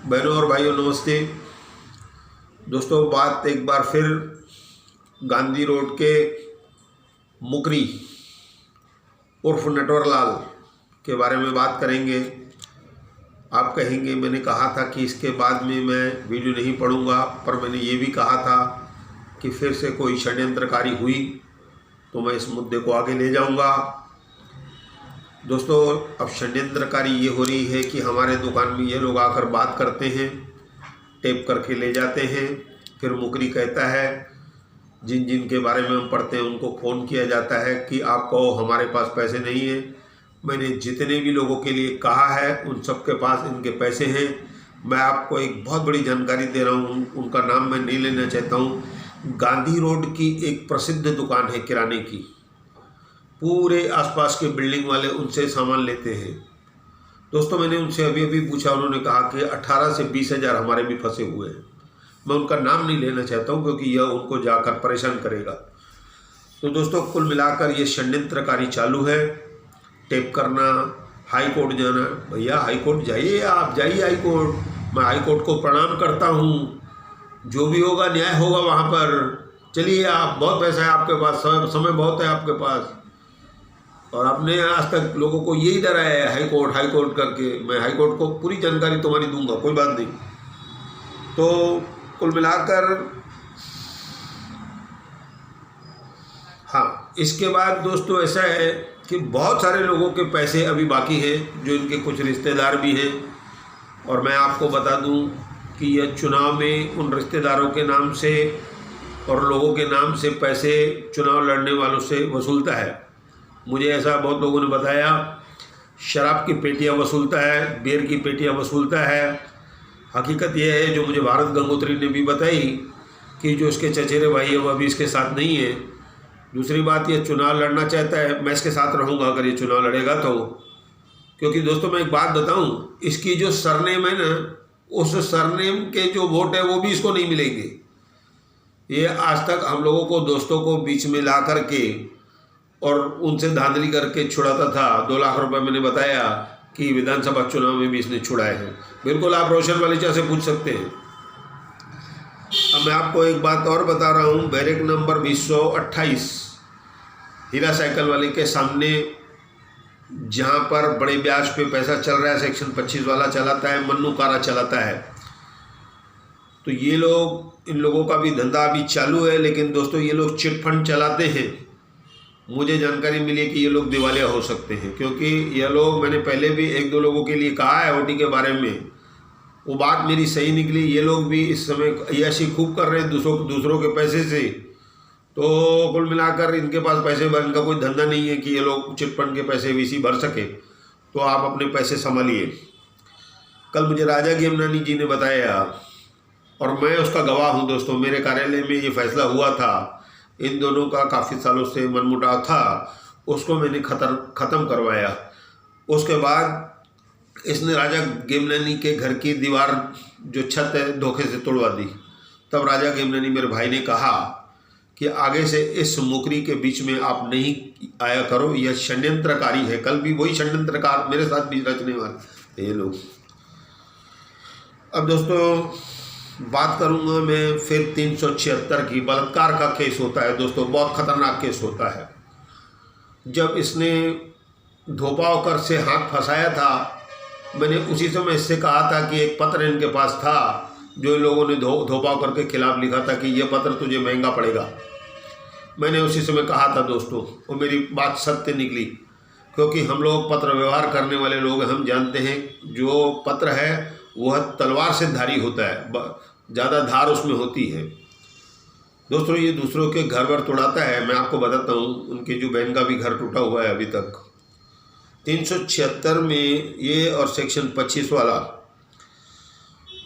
बहनों और भाइयों नमस्ते। दोस्तों बात एक बार फिर गांधी रोड के मुकरी उर्फ नटवरलाल के बारे में बात करेंगे। आप कहेंगे मैंने कहा था कि इसके बाद में मैं वीडियो नहीं पढ़ूंगा, पर मैंने ये भी कहा था कि फिर से कोई षड्यंत्रकारी हुई तो मैं इस मुद्दे को आगे ले जाऊंगा। दोस्तों अब षड्यंत्रकारी ये हो रही है कि हमारे दुकान में ये लोग आकर बात करते हैं, टेप करके ले जाते हैं, फिर मुकरी कहता है, जिन जिन के बारे में हम पढ़ते हैं उनको फ़ोन किया जाता है कि आप कहो हमारे पास पैसे नहीं हैं। मैंने जितने भी लोगों के लिए कहा है उन सब के पास इनके पैसे हैं। मैं आपको एक बहुत बड़ी जानकारी दे रहा हूँ, उनका नाम मैं नहीं लेना चाहता हूँ। गांधी रोड की एक प्रसिद्ध दुकान है किराने की, पूरे आसपास के बिल्डिंग वाले उनसे सामान लेते हैं। दोस्तों मैंने उनसे अभी अभी पूछा, उन्होंने कहा कि 18 से 20 हज़ार हमारे भी फंसे हुए हैं। मैं उनका नाम नहीं लेना चाहता हूं क्योंकि यह उनको जाकर परेशान करेगा। तो दोस्तों कुल मिलाकर ये षड्यंत्रकारी चालू है। टेप करना, हाई कोर्ट जाना। भैया हाई कोर्ट जाइए, आप जाइए हाई कोर्ट, मैं हाई कोर्ट को प्रणाम करता हूँ। जो भी होगा न्याय होगा वहाँ पर। चलिए आप, बहुत पैसा है आपके पास, समय बहुत है आपके पास, और आपने आज तक लोगों को यही डराया है हाई कोर्ट करके। मैं हाई कोर्ट को पूरी जानकारी तुम्हारी दूंगा, कोई बात नहीं। तो कुल मिलाकर हाँ, इसके बाद दोस्तों ऐसा है कि बहुत सारे लोगों के पैसे अभी बाकी हैं, जो इनके कुछ रिश्तेदार भी हैं। और मैं आपको बता दूं कि यह चुनाव में उन रिश्तेदारों के नाम से और लोगों के नाम से पैसे चुनाव लड़ने वालों से वसूलता है। मुझे ऐसा बहुत लोगों ने बताया। शराब की पेटियां वसूलता है, बियर की पेटियां वसूलता है। हकीकत यह है जो मुझे भारत गंगोत्री ने भी बताई कि जो इसके चचेरे भाई है वो अभी इसके साथ नहीं है। दूसरी बात, ये चुनाव लड़ना चाहता है। मैं इसके साथ रहूँगा अगर ये चुनाव लड़ेगा तो, क्योंकि दोस्तों मैं एक बात बताऊँ, इसकी जो सरनेम है ना, उस सरनेम के जो वोट है वो भी इसको नहीं मिलेंगे। ये आज तक हम लोगों को, दोस्तों को बीच में ला करके और उनसे धांधली करके छुड़ाता था। 2 लाख रुपए मैंने बताया कि विधानसभा चुनाव में भी इसने छुड़ाए हैं। बिल्कुल आप रोशन वालीचा से पूछ सकते हैं। अब मैं आपको एक बात और बता रहा हूँ। बैरक नंबर 228 हीरा साइकिल वाले के सामने, जहाँ पर बड़े ब्याज पे पैसा चल रहा है, सेक्शन 25 वाला चलाता है, मन्नू कारा चलाता है। तो ये लोग, इन लोगों का भी धंधा अभी चालू है, लेकिन दोस्तों ये लोग चिट फंड चलाते हैं। मुझे जानकारी मिली है कि ये लोग दिवालिया हो सकते हैं, क्योंकि ये लोग, मैंने पहले भी 1-2 लोगों के लिए कहा है ओटी के बारे में, वो बात मेरी सही निकली। ये लोग भी इस समय अय्याशी खूब कर रहे हैं दूसरों के पैसे से। तो कुल मिलाकर इनके पास पैसे भरने का कोई धंधा नहीं है कि ये लोग चिटफंड के पैसे वीसी भर सके। तो आप अपने पैसे संभालिए। कल मुझे राजा गेमनानी जी ने बताया, और मैं उसका गवाह हूँ दोस्तों, मेरे कार्यालय में ये फैसला हुआ था। इन दोनों का काफ़ी सालों से मनमुटाव था, उसको मैंने ख़त्म करवाया। उसके बाद इसने राजा गेमनानी के घर की दीवार, जो छत है, धोखे से तोड़वा दी। तब राजा गेमनानी मेरे भाई ने कहा कि आगे से इस मुकरी के बीच में आप नहीं आया करो, यह षड्यंत्रकारी है। कल भी वही षड्यंत्रकार मेरे साथ भी रचने वाले ये लोग। अब दोस्तों बात करूंगा मैं फिर 376 की। बलात्कार का केस होता है दोस्तों, बहुत खतरनाक केस होता है। जब इसने धोपावकर से हाथ फंसाया था, मैंने उसी समय इससे कहा था कि एक पत्र इनके पास था जो इन लोगों ने धोपावकर के खिलाफ लिखा था कि यह पत्र तुझे महंगा पड़ेगा। मैंने उसी समय कहा था दोस्तों, और मेरी बात सत्य निकली, क्योंकि हम लोग पत्र व्यवहार करने वाले लोग, हम जानते हैं जो पत्र है वह तलवार से धारी होता है, ज़्यादा धार उसमें होती है। दोस्तों ये दूसरों के घर वर तोड़ाता है। मैं आपको बताता हूँ, उनकी जो बहन का भी घर टूटा हुआ है अभी तक। 376 में ये और सेक्शन 25 वाला।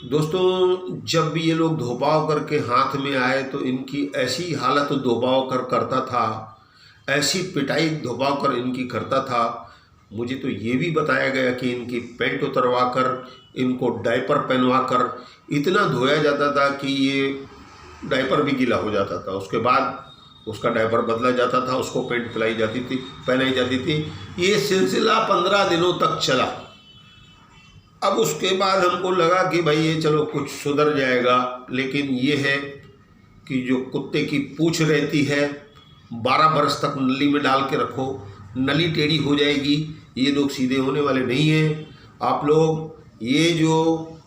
दोस्तों जब भी ये लोग धोपाव करके हाथ में आए तो इनकी ऐसी हालत धोपाव करता था, ऐसी पिटाई धोपाव कर इनकी करता था। मुझे तो ये भी बताया गया कि इनकी पैंट उतरवा कर, इनको डायपर पहनवा कर इतना धोया जाता था कि ये डायपर भी गीला हो जाता था। उसके बाद उसका डायपर बदला जाता था, उसको पैंट पहनाई जाती थी। ये सिलसिला 15 दिनों तक चला। अब उसके बाद हमको लगा कि भाई ये चलो कुछ सुधर जाएगा, लेकिन ये है कि जो कुत्ते की पूंछ रहती है 12 बरस तक नली में डाल के रखो, नली टेढ़ी हो जाएगी, ये लोग सीधे होने वाले नहीं हैं। आप लोग ये जो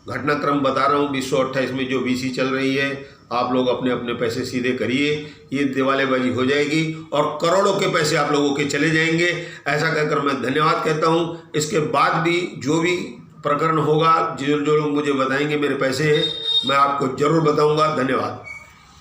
घटनाक्रम बता रहा हूँ 228 में जो बीसी चल रही है, आप लोग अपने अपने पैसे सीधे करिए, ये दिवालेबाजी हो जाएगी और करोड़ों के पैसे आप लोगों के चले जाएंगे। ऐसा कहकर मैं धन्यवाद कहता हूँ। इसके बाद भी जो भी प्रकरण होगा, जो लोग मुझे बताएंगे मेरे पैसे हैं, मैं आपको ज़रूर बताऊँगा। धन्यवाद।